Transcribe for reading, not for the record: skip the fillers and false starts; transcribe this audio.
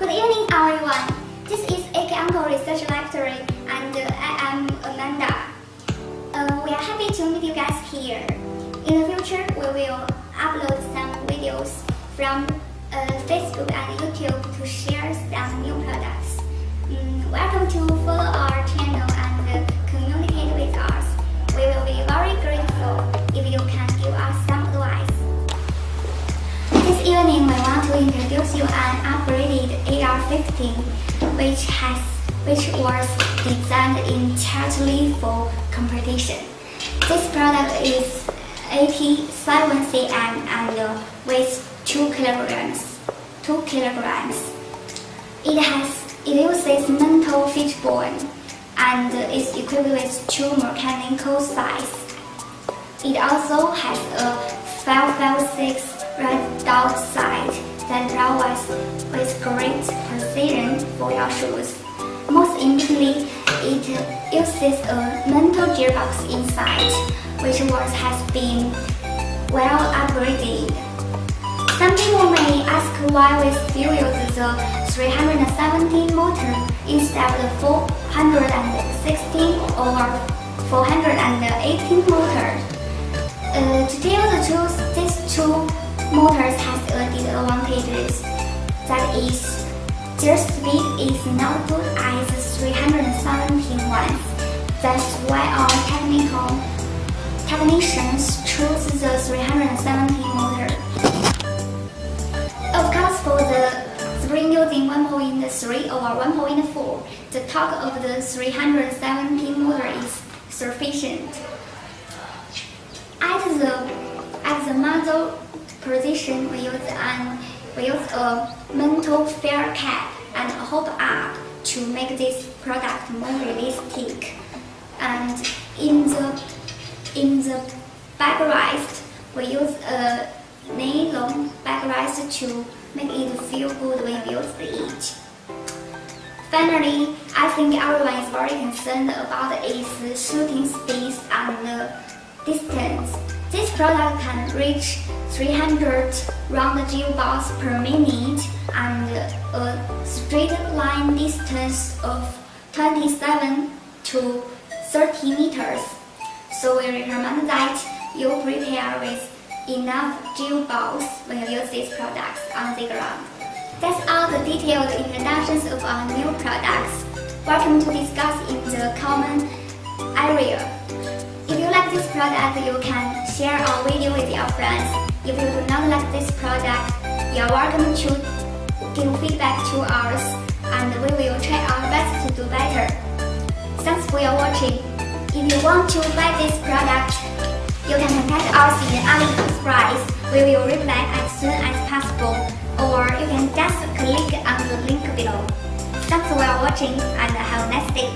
Good evening, everyone. This is AK Uncle Research Laboratory, and I am Amanda. We are happy to meet you guys here. In the future, we will upload some videos from Facebook and YouTube to share some new products. Welcome to follow our channel and communicate with us. We will be very grateful if you can give us some advice. This evening, we want to introduce you an upgraded AR15, which was designed entirely for competition. This product is 87 cm and weighs 2 kilograms. It uses metal fishbone and is equipped with 2 mechanical size. It also has a 556 red dot sight that provides with great precision for your shoes. Most importantly, it uses a metal gearbox inside, which has been well upgraded. Some people may ask why we still use the 317 motor instead of the 416 or 418 motor. To tell the truth, these two motors has a disadvantage. That is, their speed is not good as the 317 ones. That's why our technicians choose the 317 motor. Of course, for the spring using 1.3 or 1.4, the torque of the 317 motor is sufficient. At the muzzle position, we use a metal fair cap and a hop up to make this product more realistic. And in the backrest, we use a nylon backrest to make it feel good when you use it. Finally, I think everyone is very concerned about its shooting speed and distance. This product can reach 300 round gel balls per minute and a straight line distance of 27 to 30 meters. So we recommend that you prepare with enough gel balls when you use these products on the ground. That's all the detailed introductions of our new products. Welcome to discuss in the comment area. If you like this product, you can share our video with your friends. If you do not like this product, you are welcome to give feedback to us, and we will try our best to do better. Thanks for your watching. If you want to buy this product, you can contact us in AliExpress. We will reply as soon as possible, or you can just click on the link below. Thanks for watching and have a nice day.